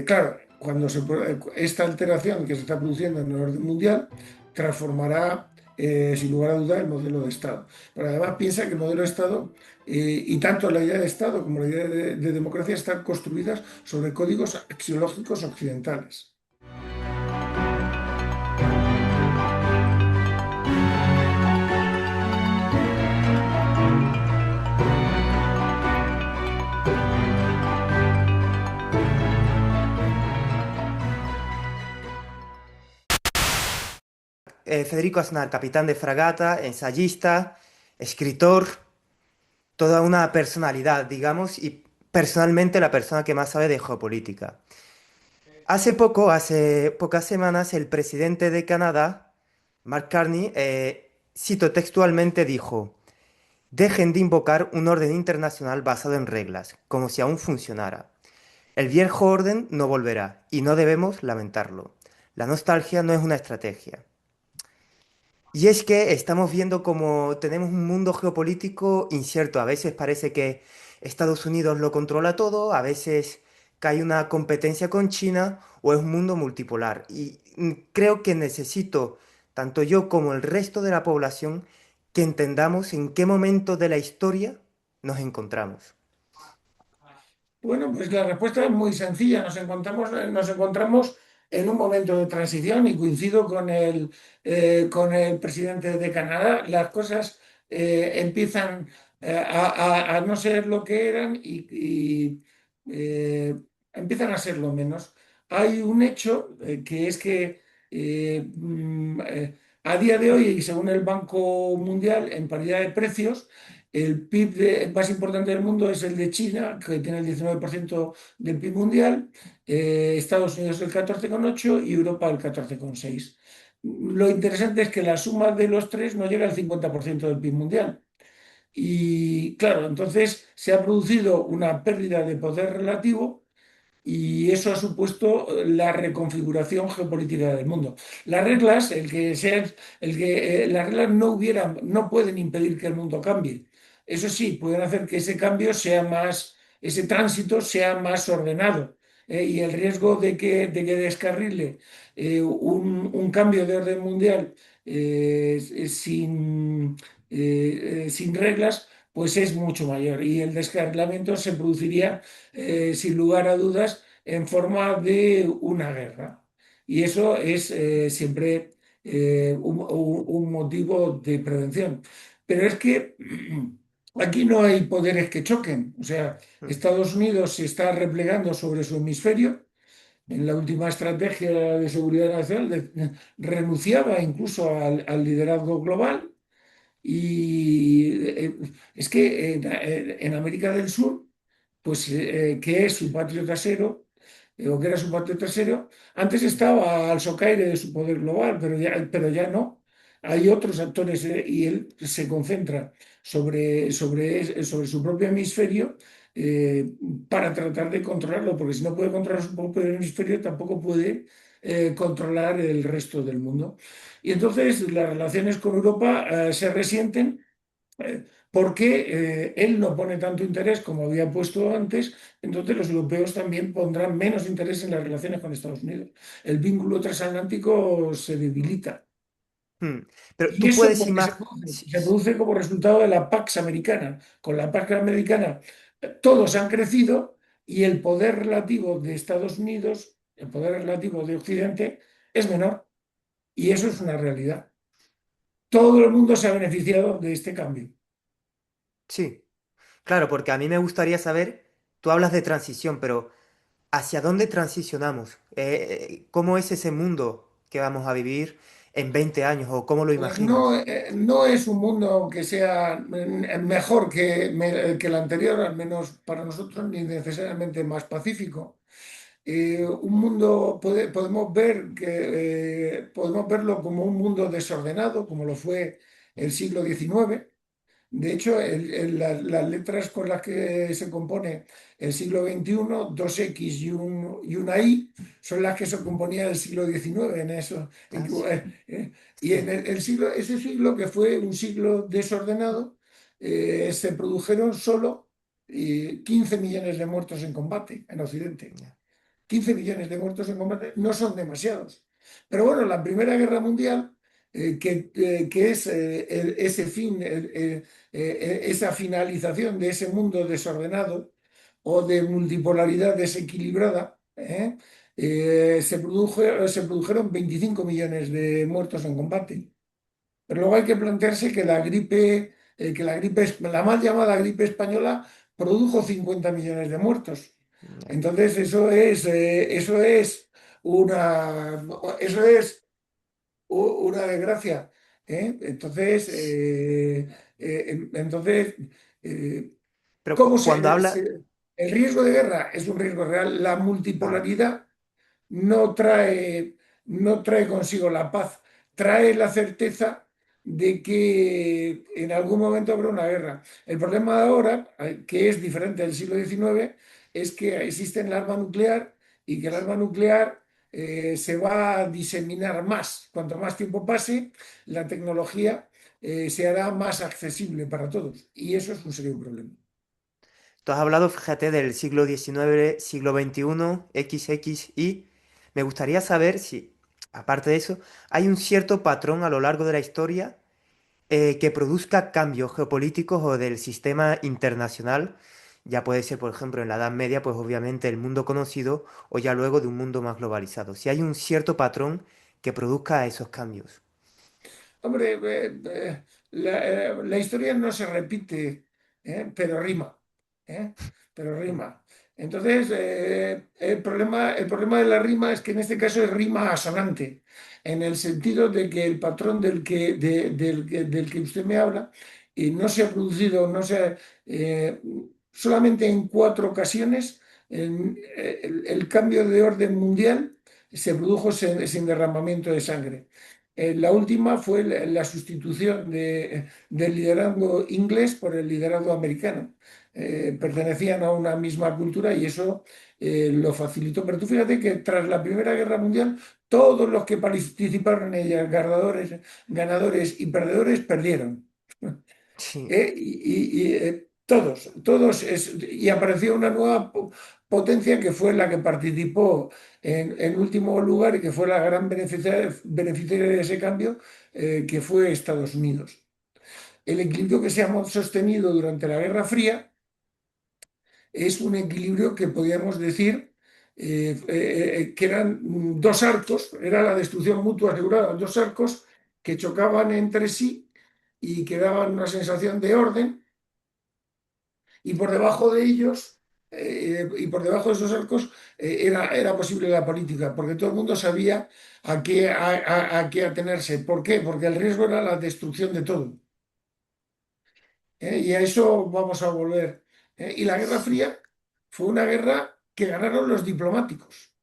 Claro, esta alteración que se está produciendo en el orden mundial transformará, sin lugar a dudas, el modelo de Estado. Pero además piensa que el modelo de Estado, y tanto la idea de Estado como la idea de democracia, están construidas sobre códigos axiológicos occidentales. Federico Aznar, capitán de fragata, ensayista, escritor, toda una personalidad, digamos, y personalmente la persona que más sabe de geopolítica. Hace pocas semanas, el presidente de Canadá, Mark Carney, cito textualmente, dijo: "Dejen de invocar un orden internacional basado en reglas, como si aún funcionara. El viejo orden no volverá, y no debemos lamentarlo. La nostalgia no es una estrategia". Y es que estamos viendo como tenemos un mundo geopolítico incierto. A veces parece que Estados Unidos lo controla todo, a veces que hay una competencia con China o es un mundo multipolar. Y creo que necesito, tanto yo como el resto de la población, que entendamos en qué momento de la historia nos encontramos. Bueno, pues la respuesta es muy sencilla. Nos encontramos en un momento de transición y coincido con el presidente de Canadá. Las cosas empiezan a no ser lo que eran y empiezan a ser lo menos. Hay un hecho que es que a día de hoy, y según el Banco Mundial, en paridad de precios, el PIB más importante del mundo es el de China, que tiene el 19% del PIB mundial, Estados Unidos el 14,8% y Europa el 14,6%. Lo interesante es que la suma de los tres no llega al 50% del PIB mundial. Y claro, entonces se ha producido una pérdida de poder relativo y eso ha supuesto la reconfiguración geopolítica del mundo. Las reglas, las reglas no pueden impedir que el mundo cambie. Eso sí, pueden hacer que ese cambio sea más, ese tránsito sea más ordenado. Y el riesgo de que descarrile un cambio de orden mundial sin reglas, pues es mucho mayor. Y el descarrilamiento se produciría sin lugar a dudas, en forma de una guerra. Y eso es siempre un motivo de prevención. Pero es que aquí no hay poderes que choquen. O sea, Estados Unidos se está replegando sobre su hemisferio. En la última estrategia de seguridad nacional renunciaba incluso al liderazgo global. Y es que en América del Sur, pues que es su patio trasero, o que era su patio trasero, antes estaba al socaire de su poder global, pero ya no. Hay otros actores y él se concentra sobre su propio hemisferio eh, para tratar de controlarlo, porque si no puede controlar su propio hemisferio, tampoco puede controlar el resto del mundo. Y entonces las relaciones con Europa se resienten porque él no pone tanto interés como había puesto antes, entonces los europeos también pondrán menos interés en las relaciones con Estados Unidos. El vínculo transatlántico se debilita. Hmm. Pero Y tú eso puedes porque se imaginar... produce, se produce como resultado de la Pax Americana. Con la Pax Americana todos han crecido y el poder relativo de Estados Unidos, el poder relativo de Occidente, es menor. Y eso es una realidad. Todo el mundo se ha beneficiado de este cambio. Sí, claro, porque a mí me gustaría saber, tú hablas de transición, pero ¿hacia dónde transicionamos? ¿Cómo es ese mundo que vamos a vivir en 20 años o cómo lo Pues no, imaginas? no es un mundo que sea mejor que el anterior, al menos para nosotros, ni necesariamente más pacífico. Un mundo, podemos verlo como un mundo desordenado, como lo fue el siglo XIX. De hecho, las letras con las que se compone el siglo XXI, dos X y una Y, son las que se componía el siglo XIX. Ah, sí. Y en Sí. ese siglo, que fue un siglo desordenado, se produjeron solo 15 millones de muertos en combate en Occidente. 15 millones de muertos en combate no son demasiados. Pero bueno, la Primera Guerra Mundial, que es ese fin, esa finalización de ese mundo desordenado o de multipolaridad desequilibrada, se produjeron 25 millones de muertos en combate. Pero luego hay que plantearse la mal llamada gripe española produjo 50 millones de muertos. Ya. Entonces, una, eso es una desgracia. Entonces, entonces Pero ¿cómo cuando habla, el riesgo de guerra es un riesgo real? La vale. multipolaridad no trae, no trae consigo la paz, trae la certeza de que en algún momento habrá una guerra. El problema de ahora, que es diferente del siglo XIX, es que existe el arma nuclear y que el arma nuclear se va a diseminar más. Cuanto más tiempo pase, la tecnología se hará más accesible para todos. Y eso es un serio problema. Tú has hablado, fíjate, del siglo XIX, siglo XXI, y me gustaría saber si, aparte de eso, hay un cierto patrón a lo largo de la historia que produzca cambios geopolíticos o del sistema internacional. Ya puede ser, por ejemplo, en la Edad Media, pues obviamente el mundo conocido, o ya luego de un mundo más globalizado. Si hay un cierto patrón que produzca esos cambios. Hombre, la historia no se repite, pero rima, ¿eh? Pero Mm. rima. Entonces, el problema de la rima es que en este caso es rima asonante, en el sentido de que el patrón del que usted me habla no se ha producido, solamente en 4 ocasiones el cambio de orden mundial se produjo sin derramamiento de sangre. La última fue la sustitución del liderazgo inglés por el liderazgo americano. Pertenecían a una misma cultura y eso lo facilitó. Pero tú fíjate que tras la Primera Guerra Mundial, todos los que participaron en ella, ganadores y perdedores, perdieron. Sí, Y apareció una nueva potencia que fue la que participó en último lugar y que fue la gran beneficiaria de ese cambio, que fue Estados Unidos. El equilibrio que se ha sostenido durante la Guerra Fría es un equilibrio que podríamos decir que eran dos arcos, era la destrucción mutua asegurada, dos arcos que chocaban entre sí y que daban una sensación de orden y por debajo de ellos, y por debajo de esos arcos, era posible la política, porque todo el mundo sabía a qué atenerse. ¿Por qué? Porque el riesgo era la destrucción de todo. Y a eso vamos a volver. Y la Guerra Fría fue una guerra que ganaron los diplomáticos.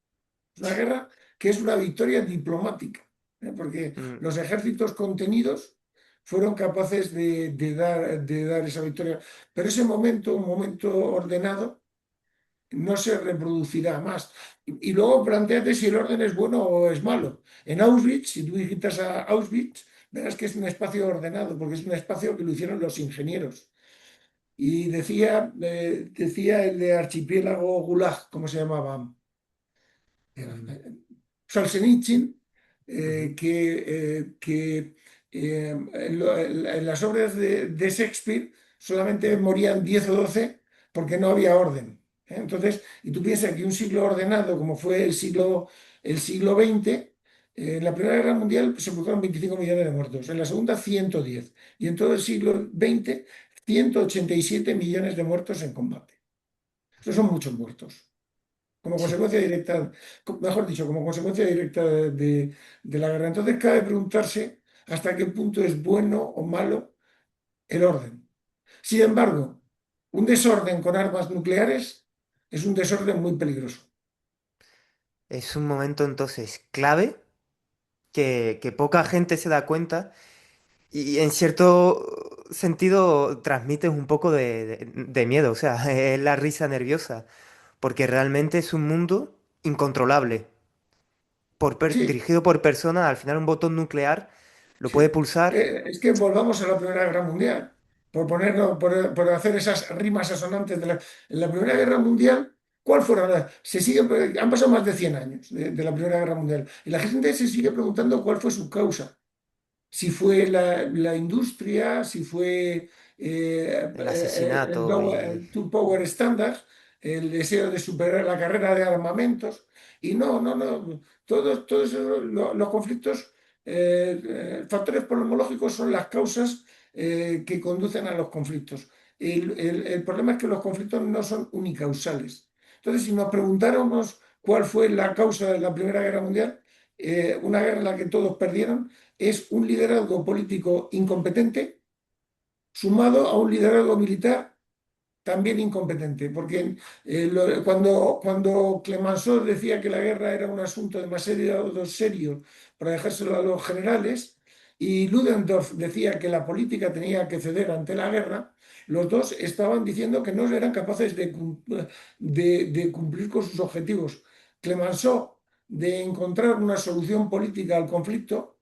Es una guerra que es una victoria diplomática, porque mm, los ejércitos contenidos fueron capaces de dar esa victoria. Pero ese momento, un momento ordenado, no se reproducirá más. Y luego planteate si el orden es bueno o es malo. En Auschwitz, si tú visitas a Auschwitz, verás que es un espacio ordenado, porque es un espacio que lo hicieron los ingenieros. Y decía el de Archipiélago Gulag, ¿cómo se llamaba? mm, Solzhenitsyn, ujú. en las obras de Shakespeare solamente morían 10 o 12 porque no había orden. Entonces, y tú piensas que un siglo ordenado como fue el siglo XX, en la Primera Guerra Mundial se produjeron 25 millones de muertos, en la Segunda 110 y en todo el siglo XX 187 millones de muertos en combate. Esos son muchos muertos como Sí, consecuencia directa, mejor dicho, como consecuencia directa de la guerra. Entonces cabe preguntarse hasta qué punto es bueno o malo el orden. Sin embargo, un desorden con armas nucleares es un desorden muy peligroso. es un momento entonces clave que poca gente se da cuenta y en cierto sentido transmite un poco de miedo, o sea, es la risa nerviosa, porque realmente es un mundo incontrolable, Sí, dirigido por personas, al final un botón nuclear lo puede sí. pulsar. Es que volvamos a la Primera Guerra Mundial, por hacer esas rimas asonantes en la Primera Guerra Mundial. ¿Cuál fueron se sigue, han pasado más de 100 años de la Primera Guerra Mundial y la gente se sigue preguntando cuál fue su causa. Si fue la industria, si fue El asesinato y... el Two Power Standards, el deseo de superar la carrera de armamentos. Y no, no, no. Todos los conflictos, factores polemológicos son las causas que conducen a los conflictos. El problema es que los conflictos no son unicausales. Entonces, si nos preguntáramos cuál fue la causa de la Primera Guerra Mundial, una guerra en la que todos perdieron, es un liderazgo político incompetente sumado a un liderazgo militar también incompetente, porque cuando Clemenceau decía que la guerra era un asunto demasiado serio para dejárselo a los generales, y Ludendorff decía que la política tenía que ceder ante la guerra, los dos estaban diciendo que no eran capaces de cumplir con sus objetivos. Clemenceau de encontrar una solución política al conflicto,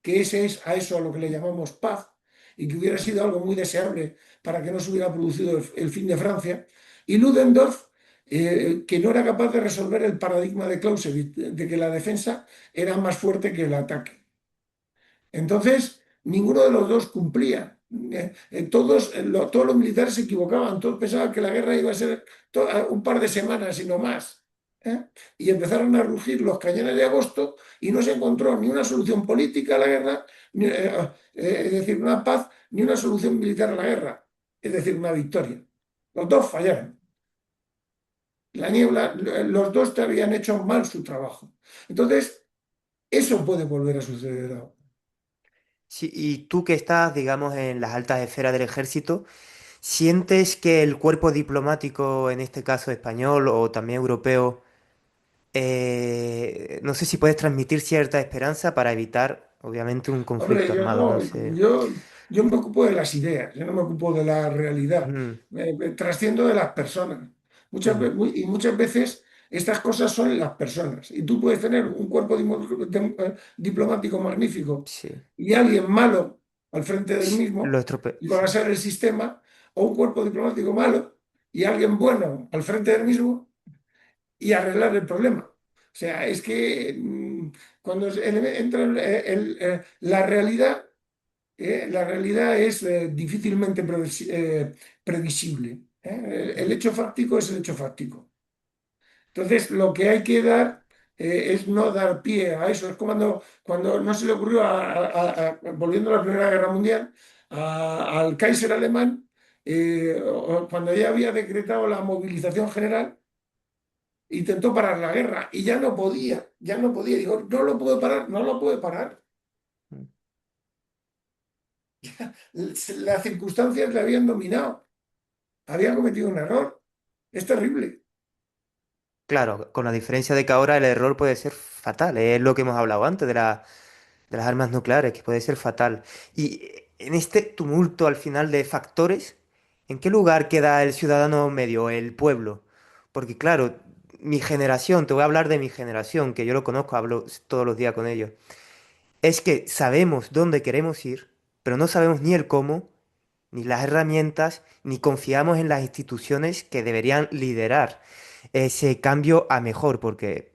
que ese es a eso a lo que le llamamos paz, y que hubiera sido algo muy deseable para que no se hubiera producido el fin de Francia, y Ludendorff, que no era capaz de resolver el paradigma de Clausewitz, de que la defensa era más fuerte que el ataque. Entonces, ninguno de los dos cumplía. Todos los militares se equivocaban, todos pensaban que la guerra iba a ser un par de semanas y no más. ¿eh? Y empezaron a rugir los cañones de agosto y no se encontró ni una solución política a la guerra, es decir, una paz, ni una solución militar a la guerra, es decir, una victoria. Los dos fallaron. La niebla, los dos te habían hecho mal su trabajo. Entonces, eso puede volver a suceder ahora. Sí, y tú que estás, digamos, en las altas esferas del ejército, ¿sientes que el cuerpo diplomático, en este caso español o también europeo, no sé si puedes transmitir cierta esperanza para evitar, obviamente, un conflicto Hombre, yo armado? No no, sé. yo me ocupo de las ideas, yo no me ocupo de la realidad, Ujú, trasciendo de las personas. ujú, Y muchas veces estas cosas son las personas. Y tú puedes tener un cuerpo diplomático magnífico sí. y alguien malo al frente del Lo mismo y sí. colapsar el sistema, o un cuerpo diplomático malo y alguien bueno al frente del mismo y arreglar el problema. O sea, es que cuando entra la realidad, la realidad es difícilmente previsible. El Mm, hecho fáctico es el hecho fáctico. Entonces, lo que hay que dar es no dar pie a eso. Es como cuando no se le ocurrió, volviendo a la Primera Guerra Mundial, al Kaiser alemán, cuando ya había decretado la movilización general, intentó parar la guerra y ya no podía, ya no podía. Digo, no lo puedo parar, no lo puede parar. mm. Las circunstancias le habían dominado, había cometido un error. Es terrible. Claro, con la diferencia de que ahora el error puede ser fatal. Es lo que hemos hablado antes de las armas nucleares, que puede ser fatal. Y en este tumulto al final de factores, ¿en qué lugar queda el ciudadano medio, el pueblo? Porque claro, mi generación, te voy a hablar de mi generación, que yo lo conozco, hablo todos los días con ellos. Es que sabemos dónde queremos ir, pero no sabemos ni el cómo, ni las herramientas, ni confiamos en las instituciones que deberían liderar ese cambio a mejor, porque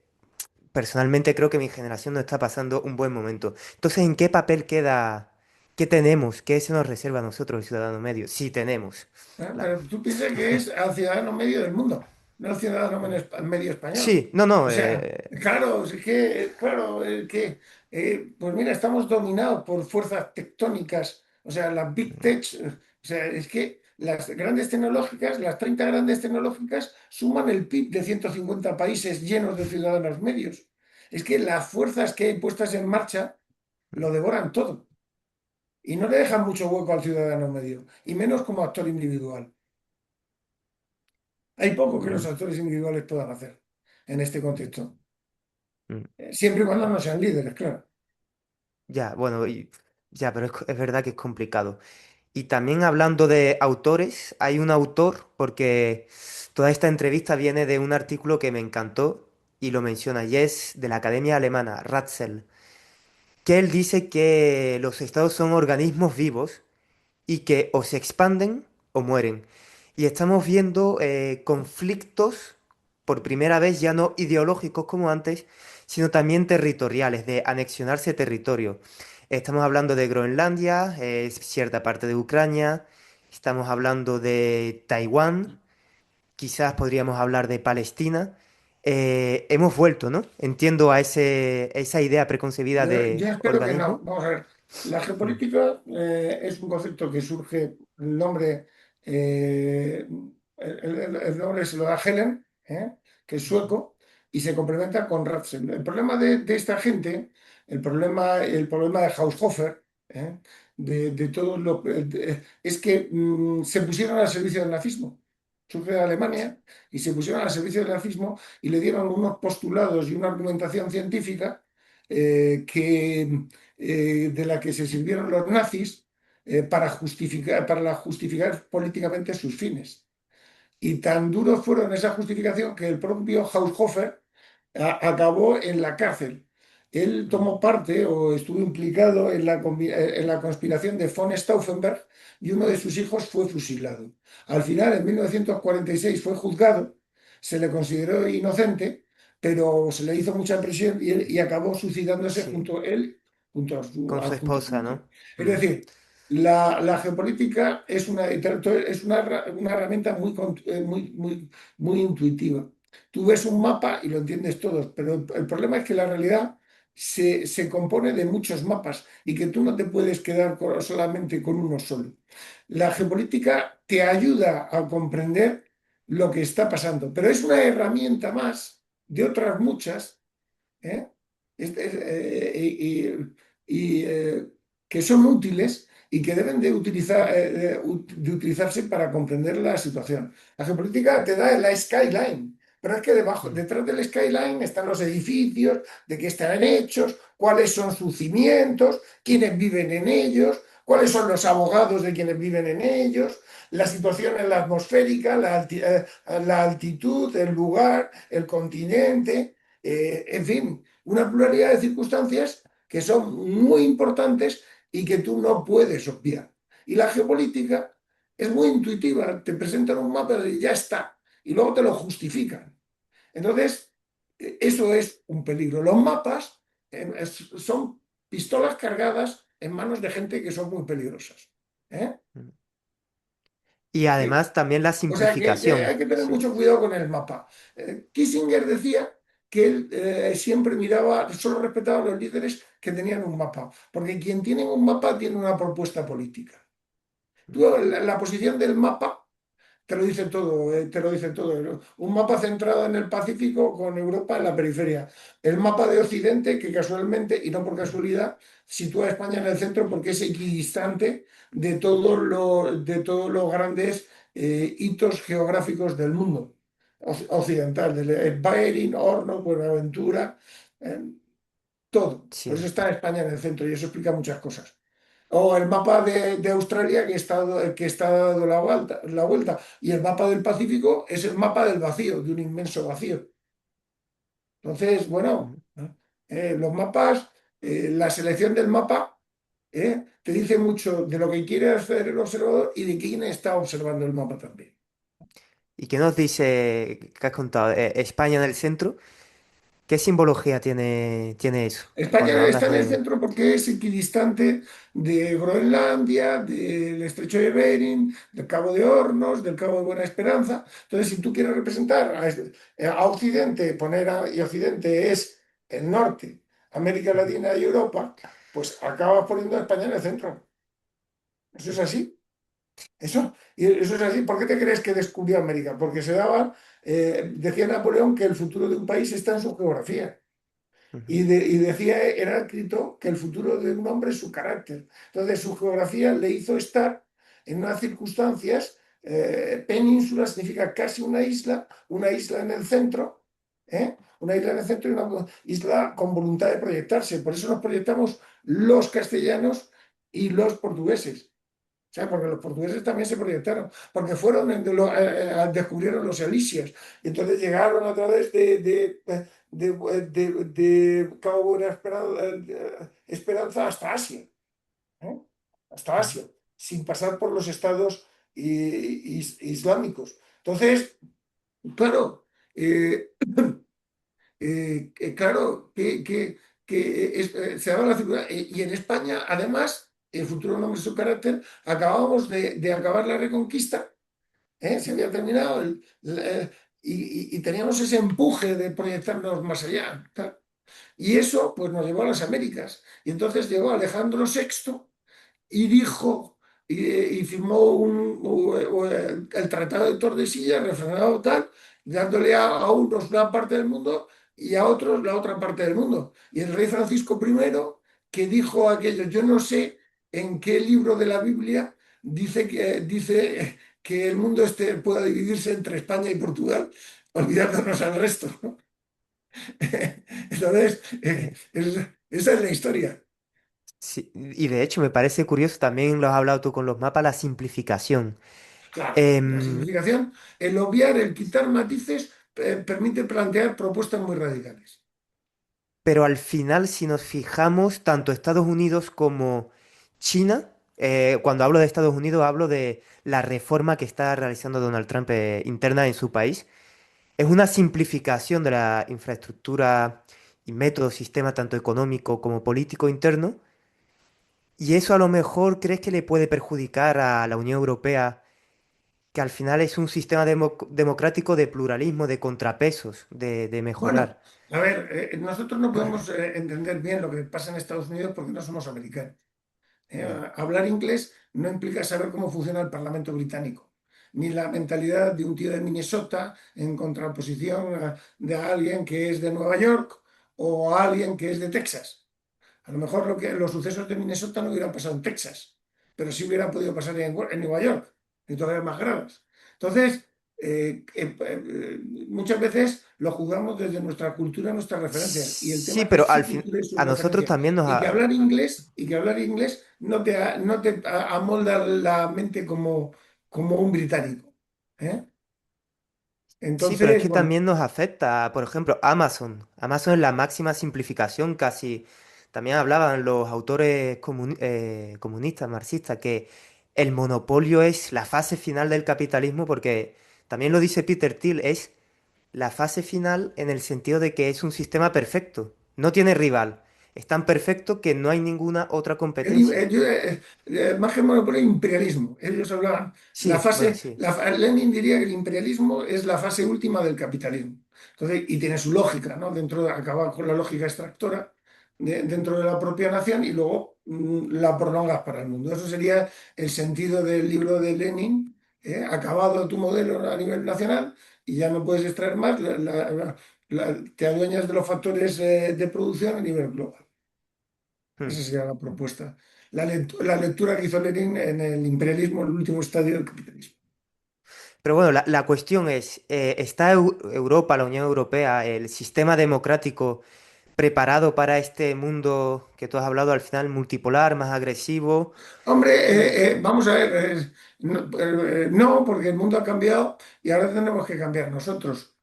personalmente creo que mi generación no está pasando un buen momento. Entonces, ¿en qué papel queda? ¿Qué tenemos? ¿Qué se nos reserva a nosotros, el ciudadano medio? Sí tenemos, claro. Pero tú piensas que es al ciudadano medio del mundo, no al ciudadano medio español. Sí, no, no, O sea, claro, es que, claro, pues mira, estamos dominados por fuerzas tectónicas, o sea, las big tech, o sea, es que las grandes tecnológicas, las 30 grandes tecnológicas, suman el PIB de 150 países llenos de ciudadanos medios. Es que las fuerzas que hay puestas en marcha lo devoran todo y no le dejan mucho hueco al ciudadano medio, y menos como actor individual. Hay poco que los mm, actores individuales puedan hacer en este contexto, mm. siempre y cuando no sean líderes, claro. Ya, bueno, ya, pero es verdad que es complicado. Y también hablando de autores, hay un autor, porque toda esta entrevista viene de un artículo que me encantó y lo menciona, y es de la Academia Alemana, Ratzel, que él dice que los estados son organismos vivos y que o se expanden o mueren. Y estamos viendo conflictos por primera vez ya no ideológicos como antes, sino también territoriales, de anexionarse territorio. Estamos hablando de Groenlandia, cierta parte de Ucrania, estamos hablando de Taiwán, quizás podríamos hablar de Palestina. Hemos vuelto, ¿no? Entiendo a esa idea preconcebida Yo de espero que no. organismo. Vamos a ver. La Mm, geopolítica es un concepto que surge, el nombre, eh, el nombre se lo da Helen, que es ujú. sueco, y se complementa con Ratzel. El problema de esta gente, el problema de Haushofer, de todo es que se pusieron al servicio del nazismo. Surge de Alemania y se pusieron al servicio del nazismo y le dieron unos postulados y una argumentación científica de la que se sirvieron los nazis para justificar políticamente sus fines. Y tan duros fueron esa justificación que el propio Haushofer acabó en la cárcel. Él Mm, tomó parte o estuvo implicado en la conspiración de von Stauffenberg y uno de sus hijos fue fusilado. Al final, en 1946, fue juzgado, se le consideró inocente, pero se le hizo mucha presión y acabó suicidándose sí, junto a él, con su junto a su esposa, mujer. ¿no? Es Mm, decir, la geopolítica es una herramienta muy intuitiva. Tú ves un mapa y lo entiendes todos, pero el problema es que la realidad se compone de muchos mapas y que tú no te puedes quedar solamente con uno solo. La geopolítica te ayuda a comprender lo que está pasando, pero es una herramienta más de otras muchas, ¿eh? Y que son útiles y que deben de utilizarse para comprender la situación. La geopolítica te da la skyline, pero es que mm, detrás del skyline están los edificios, de qué están hechos, cuáles son sus cimientos, quiénes viven en ellos, cuáles son los abogados de quienes viven en ellos, la situación en la atmosférica, la altitud, el lugar, el continente, en fin, una pluralidad de circunstancias que son muy importantes y que tú no puedes obviar. Y la geopolítica es muy intuitiva, te presentan un mapa y ya está, y luego te lo justifican. Entonces, eso es un peligro. Los mapas son pistolas cargadas en manos de gente que son muy peligrosas. ¿Eh? mm. Y Que- además también la o sea que simplificación. hay que tener Sí. mucho cuidado con el mapa. Kissinger decía que él siempre miraba, solo respetaba a los líderes que tenían un mapa, porque quien tiene un mapa tiene una propuesta política. Tú, Mm, la posición del mapa te lo dice todo, te lo dice todo. Un mapa centrado en el Pacífico con Europa en la periferia. El mapa de Occidente, que casualmente, y no por mm, casualidad, sitúa a España en el centro porque es equidistante de todos los grandes hitos geográficos del mundo occidental, del Bering, Horno, Buenaventura, eh, todo. Por eso sí. está España en el centro y eso explica muchas cosas. O el mapa de Australia que está dando la vuelta. Y el mapa del Pacífico es el mapa del vacío, de un inmenso vacío. Entonces, Mm. bueno, los mapas, la selección del mapa, te dice mucho de lo que quiere hacer el observador y de quién está observando el mapa también. ¿Y qué nos dice, qué has contado? España en el centro. ¿Qué simbología tiene eso? Cuando España está hablas en el de... centro porque es equidistante de Groenlandia, del estrecho de Bering, del Cabo de Hornos, del Cabo de Buena Esperanza. Entonces, si tú quieres representar a Occidente, y Occidente es el norte, América Ujú, Latina y Europa, pues acabas poniendo a España en el centro. Eso es así. Y eso es así. ¿Por qué te crees que descubrió América? Porque decía Napoleón que el futuro de un país está en su geografía. ujú, Y decía Heráclito que el futuro de un hombre es su carácter. Entonces, su geografía le hizo estar en unas circunstancias. Península significa casi una isla en el centro, una isla en el centro y una isla con voluntad de proyectarse. Por eso nos proyectamos los castellanos y los portugueses. ¿Sabes? Porque los portugueses también se proyectaron, porque descubrieron los Elíseos, y entonces llegaron a través de Cabo Buena Esperanza hasta Asia, ¿eh? Hasta ujú. Asia, sin pasar por los estados islámicos. Entonces, claro, eh, claro, se daba la circunstancia. Y en España, además, el futuro nombre su carácter, acabamos de acabar la Reconquista, ¿eh? Se había terminado y teníamos ese empuje de proyectarnos más allá. Tal. Y eso pues nos llevó a las Américas. Y entonces llegó Alejandro VI y dijo, y firmó el Tratado de Tordesillas, refrendado tal, dándole a unos una parte del mundo y a otros la otra parte del mundo. Y el rey Francisco I, que dijo aquello, yo no sé en qué libro de la Biblia dice que el mundo este pueda dividirse entre España y Portugal, olvidándonos al resto. ¿No? Entonces, Eh, esa es la historia. sí, y de hecho me parece curioso, también lo has hablado tú con los mapas, la simplificación. Claro, la Em, simplificación, el obviar, el quitar matices, permite plantear propuestas muy radicales. pero al final, si nos fijamos, tanto Estados Unidos como China, cuando hablo de Estados Unidos, hablo de la reforma que está realizando Donald Trump interna en su país. Es una simplificación de la infraestructura y método, sistema tanto económico como político interno. Y eso a lo mejor crees que le puede perjudicar a la Unión Europea, que al final es un sistema democrático de pluralismo, de contrapesos, de Bueno, mejorar. a ver, nosotros no podemos entender bien lo que pasa en Estados Unidos porque no somos americanos. Mm. Hablar inglés no implica saber cómo funciona el Parlamento británico, ni la mentalidad de un tío de Minnesota en contraposición de alguien que es de Nueva York o a alguien que es de Texas. A lo mejor los sucesos de Minnesota no hubieran pasado en Texas, pero sí hubieran podido pasar en Nueva York, y todavía más graves. Entonces, muchas veces lo juzgamos desde nuestra cultura, nuestras referencias, y el Sí, tema es pero al su fin cultura y sus a nosotros referencias. también nos Y que hablar inglés, no te amolda la mente como un británico. ¿Eh? sí, pero es Entonces, que bueno, también nos afecta, por ejemplo, Amazon. Amazon es la máxima simplificación, casi. También hablaban los autores comunistas, marxistas, que el monopolio es la fase final del capitalismo, porque también lo dice Peter Thiel, es la fase final en el sentido de que es un sistema perfecto, no tiene rival, es tan perfecto que no hay ninguna otra competencia. más que monopolio, imperialismo. Ellos hablaban, Sí, bueno, sí. Lenin diría que el imperialismo es la fase última del capitalismo. Entonces, y tiene su lógica, ¿no? Dentro de acabar con la lógica extractora dentro de la propia nación y luego la prolongas para el mundo. Eso sería el sentido del libro de Lenin, acabado tu modelo a nivel nacional y ya no puedes extraer más, te adueñas de los factores de producción a nivel global. Hmm. Esa sería la propuesta. La lectura que hizo Lenin en el imperialismo, el último estadio del capitalismo. Pero bueno, la cuestión es, ¿está Europa, la Unión Europea, el sistema democrático preparado para este mundo que tú has hablado al final, multipolar, más agresivo? Hombre, Eh, vamos a ver, no, porque el mundo ha cambiado y ahora tenemos que cambiar nosotros.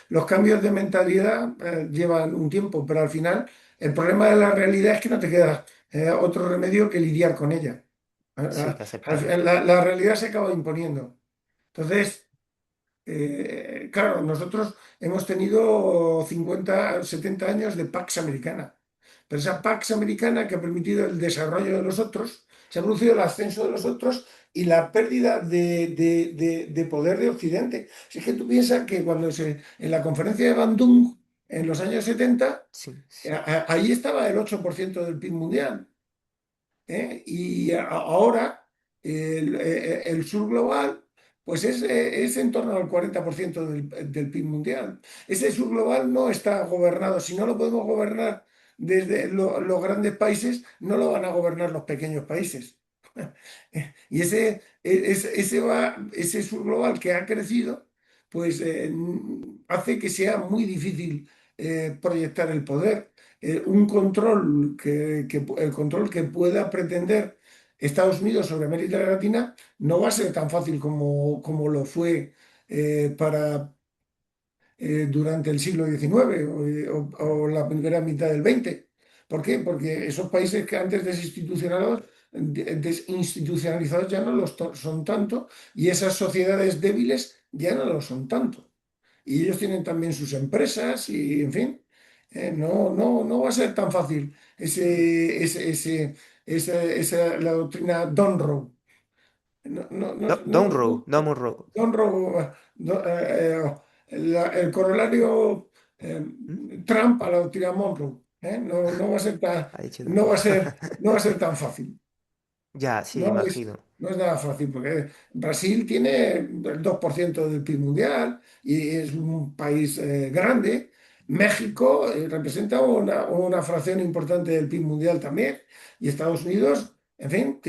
Los cambios de mentalidad llevan un tiempo, pero al final el problema de la realidad es que no te queda otro remedio que lidiar con ella. sí, que aceptarla. La realidad se acaba imponiendo. Entonces, claro, nosotros hemos tenido 50, 70 años de Pax Americana, pero esa Pax Americana que ha permitido el desarrollo de los otros, se ha producido el ascenso de los otros y la pérdida de poder de Occidente. Si es que tú piensas que en la conferencia de Bandung, en los años 70, Sí, sí. ahí estaba el 8% del PIB mundial. Y ahora el sur global pues es en torno al 40% del PIB mundial. Ese sur global no está gobernado. Si no lo podemos gobernar desde los grandes países, no lo van a gobernar los pequeños países. Y ese sur global que ha crecido, pues hace que sea muy difícil proyectar el poder. Un control el control que pueda pretender Estados Unidos sobre América Latina no va a ser tan fácil como lo fue durante el siglo XIX o la primera mitad del XX. ¿Por qué? Porque esos países que antes desinstitucionalizados ya no son tanto y esas sociedades débiles ya no lo son tanto. y ellos tienen también sus empresas y, en fin, no va a ser tan fácil la doctrina Donroe. Don't Monroe. Donroe, el corolario eh, ¿Mm? Trump a la doctrina Monroe. No va a ser Ha dicho no Donroe. va a ser, no va a ser tan fácil. Ya, sí, No es, imagino. no es nada fácil porque Brasil tiene el 2% del PIB mundial y es un país grande. México representa una fracción importante del PIB mundial también. Y Estados Unidos, en fin,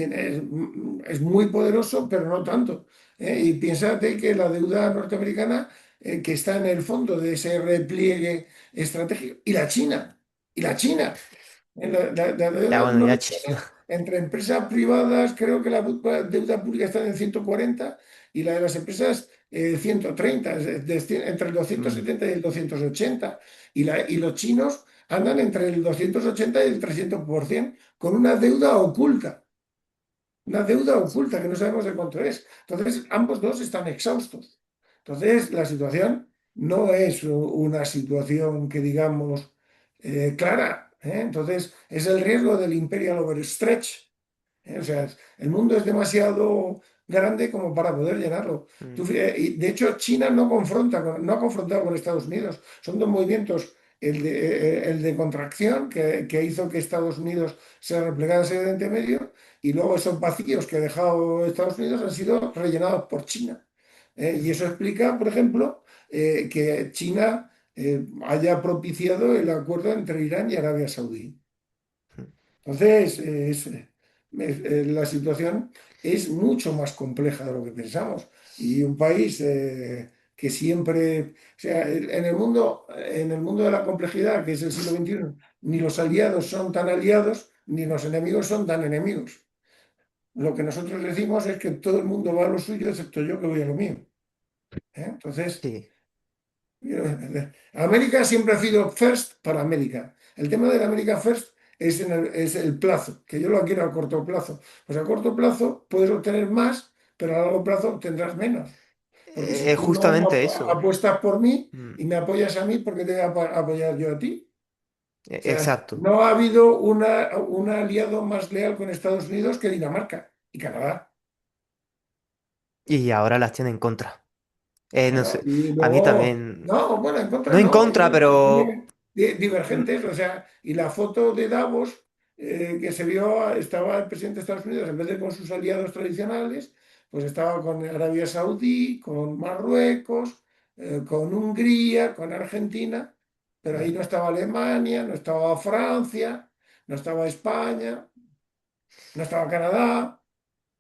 es muy poderoso, pero no tanto. Y piénsate que la deuda norteamericana, que está en el fondo de ese repliegue estratégico, y la China. La Ya, deuda bueno, ya China. norteamericana entre empresas privadas, creo que la deuda pública está en 140 y la de las empresas 130, entre el Mm. 270 y el 280. Y los chinos andan entre el 280 y el 300% con una deuda oculta que no sabemos de cuánto es. Entonces, ambos dos están exhaustos. Entonces, la situación no es una situación que digamos clara. Entonces, es el riesgo del imperial overstretch. O sea, el mundo es demasiado grande como para poder llenarlo. Mm. Y de hecho, China no ha confrontado con Estados Unidos. Son dos movimientos, el de contracción, que hizo que Estados Unidos se replegara hacia Oriente Medio, y luego esos vacíos que ha dejado Estados Unidos han sido rellenados por China. Y eso explica, por ejemplo, que China haya propiciado el acuerdo entre Irán y Arabia Saudí. Entonces, la situación es mucho más compleja de lo que pensamos. Y un país que siempre, o sea, en el mundo de la complejidad, que es el siglo XXI, ni los aliados son tan aliados, ni los enemigos son tan enemigos. Lo que nosotros decimos es que todo el mundo va a lo suyo, excepto yo que voy a lo mío. Entonces, Sí, América siempre ha sido first para América. El tema de la América first es el plazo, que yo lo quiero a corto plazo. Pues a corto plazo puedes obtener más, pero a largo plazo obtendrás menos. Porque si es tú no justamente eso. apuestas por mí Mm. y me apoyas a mí, ¿por qué te voy a apoyar yo a ti? O sea, Exacto. no ha habido un aliado más leal con Estados Unidos que Dinamarca y Canadá. Y ahora las tiene en contra. No Claro, sé, y a mí luego, también. no, bueno, en contra No en no, contra, pero. mm, divergentes, o sea, y la foto de Davos que se vio, estaba el presidente de Estados Unidos, en vez de con sus aliados tradicionales, pues estaba con Arabia Saudí, con Marruecos, con Hungría, con Argentina, pero ahí mm. no estaba Alemania, no estaba Francia, no estaba España, no estaba Canadá.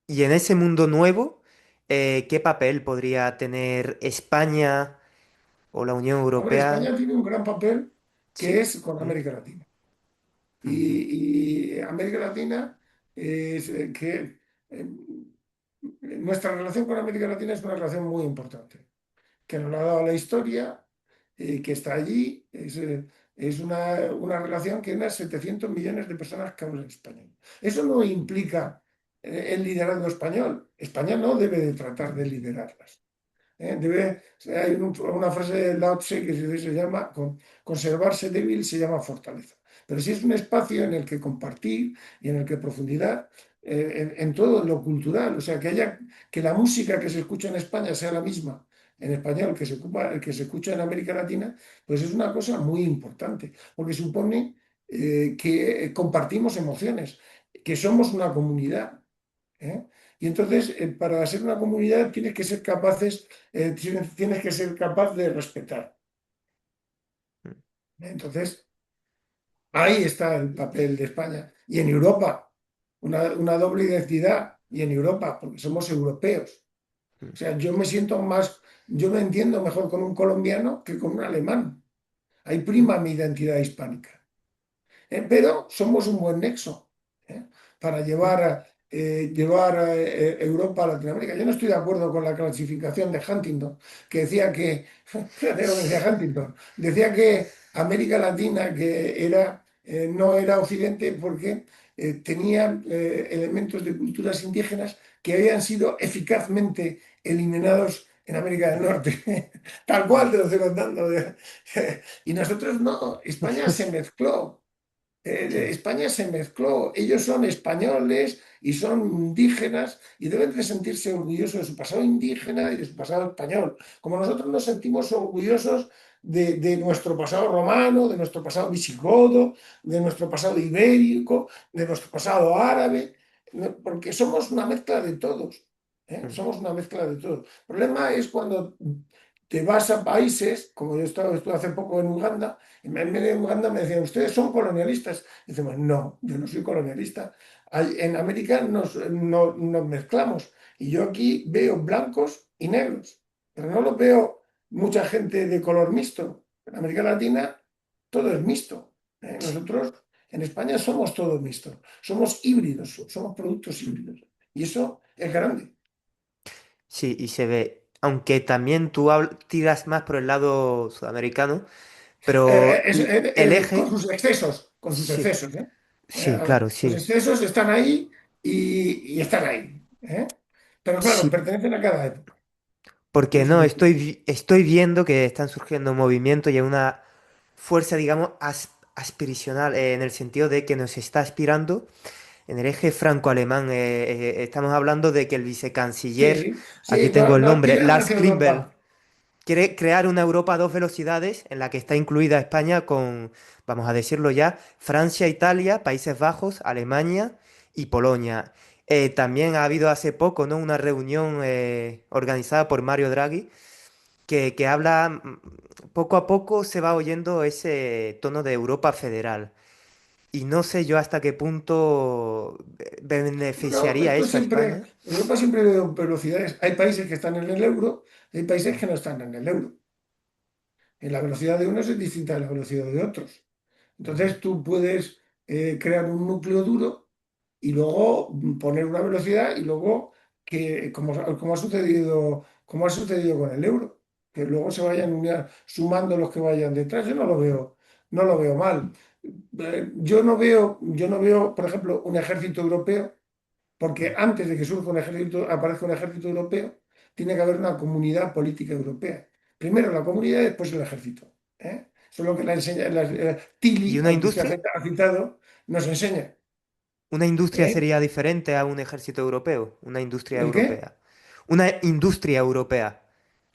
Y en ese mundo nuevo, ¿qué papel podría tener España o la Unión Hombre, Europea? España tiene un gran papel que Sí. es con Mm, América Latina. ujú. Y América Latina es eh, nuestra relación con América Latina es una relación muy importante, que nos la ha dado la historia, que está allí. Es una relación que unas 700 millones de personas que hablan español. Eso no implica el liderazgo español. España no debe de tratar de liderarlas. Hay una frase de Lao Tse que se llama conservarse débil se llama fortaleza. Pero si es un espacio en el que compartir y en el que profundidad, en todo lo cultural, o sea, que la música que se escucha en España sea la misma en español que se escucha en América Latina, pues es una cosa muy importante, porque supone que compartimos emociones, que somos una comunidad. ¿eh? Y entonces, para ser una comunidad tienes que ser tienes que ser capaz de respetar. Entonces, ahí está el papel de España. Y en Europa, una doble identidad. Y en Europa, porque somos europeos. O sea, yo me entiendo mejor con un colombiano que con un alemán. Ahí Mm, prima mi identidad hispánica. Pero somos un buen nexo ¿eh? Para mm, llevar a Europa a Latinoamérica. Yo no estoy de acuerdo con la clasificación de Huntington, que decía que, fíjate lo que decía Huntington, decía que América Latina no era Occidente porque tenía elementos de culturas indígenas que habían sido eficazmente eliminados en América del Norte. Tal cual te lo estoy contando. Y nosotros no, España se mezcló. Sí. España se mezcló, ellos son españoles y son indígenas y deben de sentirse orgullosos de su pasado indígena y de su pasado español, como nosotros nos sentimos orgullosos de nuestro pasado romano, de nuestro pasado visigodo, de nuestro pasado ibérico, de nuestro pasado árabe, ¿no? Porque somos una mezcla de todos, ¿eh? Mm. Somos una mezcla de todos. El problema es cuando te vas a países, como yo estuve hace poco en Uganda, y en medio de Uganda me decían, ¿ustedes son colonialistas? Y decimos, no, yo no soy colonialista. En América nos mezclamos. Y yo aquí veo blancos y negros, pero no los veo mucha gente de color mixto. En América Latina todo es mixto. ¿Eh? Nosotros en España somos todo mixto. Somos híbridos, somos productos híbridos. Y eso es grande. Sí, y se ve, aunque también tú tiras más por el lado sudamericano, pero el Con eje, sus excesos, con sus sí, excesos, ¿eh? sí, claro, Los sí. excesos están ahí y están ahí, ¿eh? Pero claro, Sí, pertenecen a cada época. porque Eso no, es estoy viendo que están surgiendo movimientos y hay una fuerza, digamos, aspiracional, en el sentido de que nos está aspirando en el eje franco-alemán. Estamos hablando de que el vicecanciller, sí, aquí sí, tengo el va nombre, tirando Lars hacia Klingbeil, Europa. quiere crear una Europa a dos velocidades en la que está incluida España con, vamos a decirlo ya, Francia, Italia, Países Bajos, Alemania y Polonia. También ha habido hace poco, ¿no?, una reunión organizada por Mario Draghi que habla, poco a poco se va oyendo ese tono de Europa federal. Y no sé yo hasta qué punto No, beneficiaría esto eso a siempre, España. Europa siempre ve velocidades. Hay países que están en el euro, hay países Mm, que no están en el euro. Y la velocidad de unos es distinta a la velocidad de otros. ujú. Entonces tú puedes crear un núcleo duro y luego poner una velocidad y luego como ha sucedido con el euro, que luego se vayan sumando los que vayan detrás. Yo no lo veo mal. Yo no veo, por ejemplo, un ejército europeo, porque Mm. antes de que surja un ejército, aparezca un ejército europeo, tiene que haber una comunidad política europea. Primero la comunidad y después el ejército. ¿Eh? Eso es lo que ¿Y Tilly, una al que usted industria? ha citado, nos enseña. Una industria ¿Eh? sería diferente a un ejército europeo, una industria ¿El qué? europea. Una industria europea,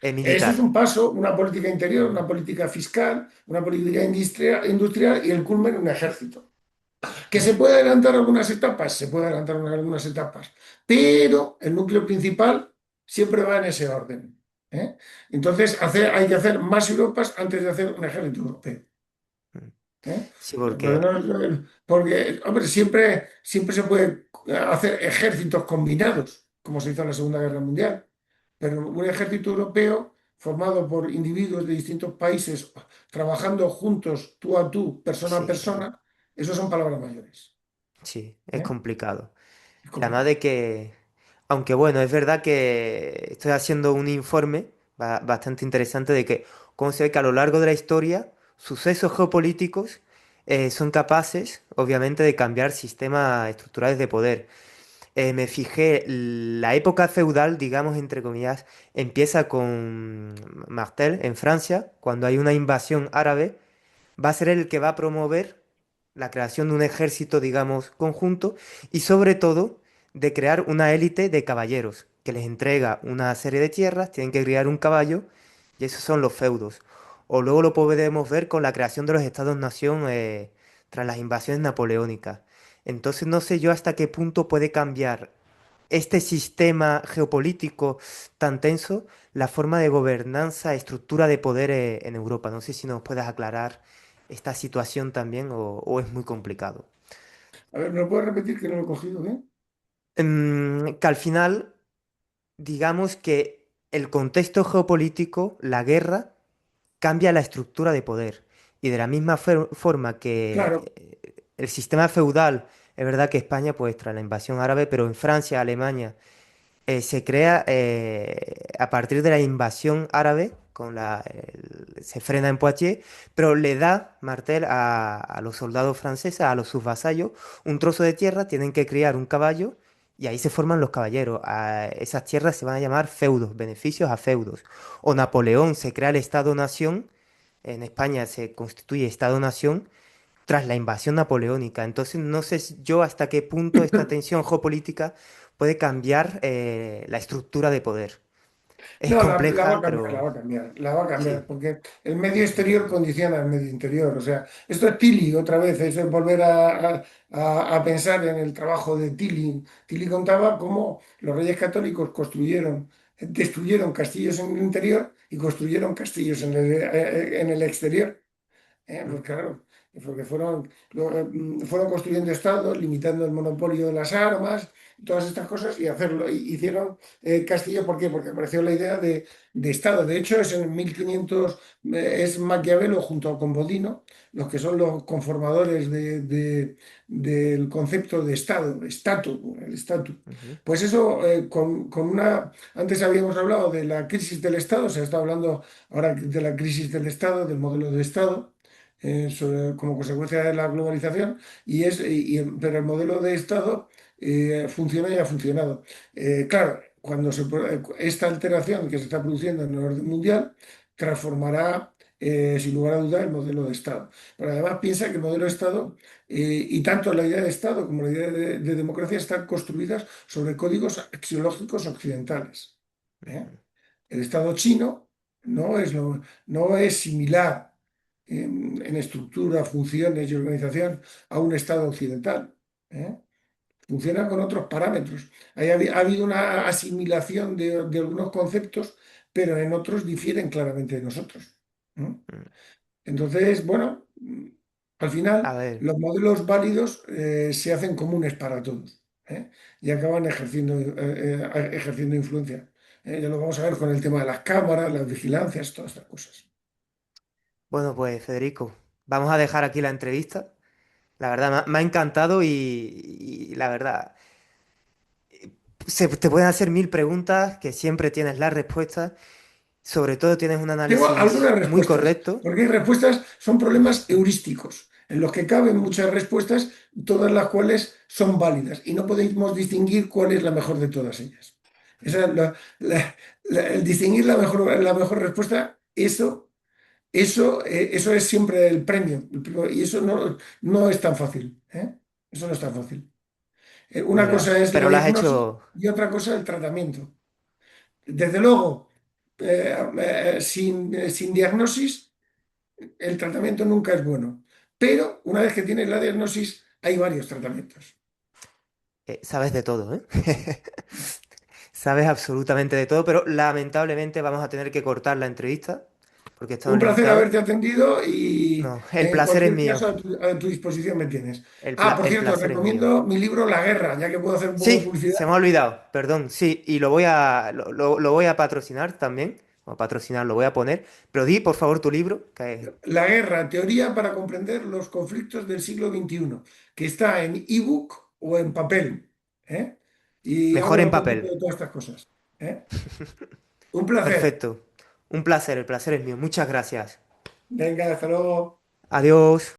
Eso es militar. un paso, una política interior, una política fiscal, una política industrial y el culmen un ejército. ¿Que Mm. se puede adelantar algunas etapas? Se puede adelantar algunas etapas, pero el núcleo principal siempre va en ese orden. ¿Eh? Entonces hay que hacer más Europas antes de hacer un ejército europeo. Mm. ¿Eh? Sí, Porque, porque porque, hombre, siempre se puede hacer ejércitos combinados, como se hizo en la Segunda Guerra Mundial, pero un ejército europeo formado por individuos de distintos países trabajando juntos, tú, persona a sí, persona, eso son palabras mayores. sí, es ¿Eh? complicado. Es Y además de complicado. que, aunque bueno, es verdad que estoy haciendo un informe bastante interesante de que cómo se ve que a lo largo de la historia, sucesos geopolíticos son capaces, obviamente, de cambiar sistemas estructurales de poder. Me fijé, la época feudal, digamos, entre comillas, empieza con Martel en Francia, cuando hay una invasión árabe, va a ser el que va a promover la creación de un ejército, digamos, conjunto y sobre todo de crear una élite de caballeros que les entrega una serie de tierras, tienen que criar un caballo y esos son los feudos. O luego lo podemos ver con la creación de los estados-nación tras las invasiones napoleónicas. Entonces no sé yo hasta qué punto puede cambiar este sistema geopolítico tan tenso la forma de gobernanza, estructura de poder en Europa. No sé si nos puedes aclarar esta situación también o es muy complicado. A ver, ¿me puedes repetir que no lo he cogido bien? Que al final, digamos que el contexto geopolítico, la guerra, cambia la estructura de poder. Y de la misma forma Claro, que el sistema feudal, es verdad que España, pues tras la invasión árabe, pero en Francia, Alemania, se crea a partir de la invasión árabe, se frena en Poitiers, pero le da Martel a los soldados franceses, a los sus vasallos, un trozo de tierra, tienen que criar un caballo Y ahí se forman los caballeros. Esas tierras se van a llamar feudos, beneficios a feudos. O Napoleón se crea el Estado-Nación. En España se constituye Estado-Nación tras la invasión napoleónica. Entonces, no sé yo hasta qué punto esta tensión geopolítica puede cambiar la estructura de poder. Es No, la va a compleja, cambiar, la pero va a cambiar, la va a cambiar, sí. porque el medio exterior condiciona el medio interior. O sea, esto es Tilly otra vez, eso es volver a pensar en el trabajo de Tilly. Tilly contaba cómo los reyes católicos destruyeron castillos en el interior y construyeron castillos en el exterior. Mm, Pues claro, porque fueron construyendo estados, limitando el monopolio de las armas, todas estas cosas, y hicieron Castillo, ¿por qué? Porque apareció la idea de estado. De hecho, es en 1500, es Maquiavelo junto con Bodino, los que son los conformadores del concepto de estado, el statu. ujú, Pues eso, antes habíamos hablado de la crisis del estado, se está hablando ahora de la crisis del estado, del modelo de estado, como consecuencia de la globalización, pero el modelo de Estado funciona y ha funcionado. Claro, esta alteración que se está produciendo en el orden mundial transformará, sin lugar a dudas, el modelo de Estado. Pero además piensa que el modelo de Estado, y tanto la idea de Estado como la idea de democracia, están construidas sobre códigos axiológicos occidentales. ¿Eh? ujú, El Estado chino no es similar en estructura, funciones y organización a un Estado occidental. ¿Eh? Funciona con otros parámetros. Ha habido una asimilación de algunos conceptos, pero en otros difieren claramente de nosotros. ¿Eh? mm. Entonces, bueno, al final A ver, los modelos válidos se hacen comunes para todos, ¿eh? Y acaban ejerciendo influencia. Ya lo vamos a ver con el tema de las cámaras, las vigilancias, todas estas cosas. bueno, pues Federico, vamos a dejar aquí la entrevista. La verdad, me ha encantado y la verdad, te pueden hacer mil preguntas que siempre tienes las respuestas. Sobre todo tienes un Tengo análisis algunas muy respuestas, correcto. porque hay respuestas, son problemas heurísticos, en los que caben muchas respuestas, todas las cuales son válidas, y no podemos distinguir cuál es la mejor de todas ellas. Esa es el distinguir la mejor respuesta, eso es siempre el premio, y eso no es tan fácil, ¿eh? Eso no es tan fácil. Una Mira, cosa es la pero lo has diagnosis hecho. y otra cosa el tratamiento. Desde luego, sin diagnosis, el tratamiento nunca es bueno. Pero una vez que tienes la diagnosis, hay varios tratamientos. Sabes de todo, ¿eh? Sabes absolutamente de todo, pero lamentablemente vamos a tener que cortar la entrevista porque estamos Un placer limitados. haberte atendido y No, el en placer es cualquier caso mío. a tu disposición me tienes. Por El cierto, placer es mío. recomiendo mi libro La Guerra, ya que puedo hacer un poco de Sí, publicidad. se me ha olvidado, perdón, sí, y lo voy a patrocinar también. O patrocinar, lo voy a poner. Pero di, por favor, tu libro, que La Guerra, teoría para comprender los conflictos del siglo XXI, que está en ebook o en papel. ¿Eh? Y mejor habla en un poquito papel. de todas estas cosas. ¿Eh? Un placer. Perfecto. Un placer, el placer es mío. Muchas gracias. Venga, hasta luego. Adiós.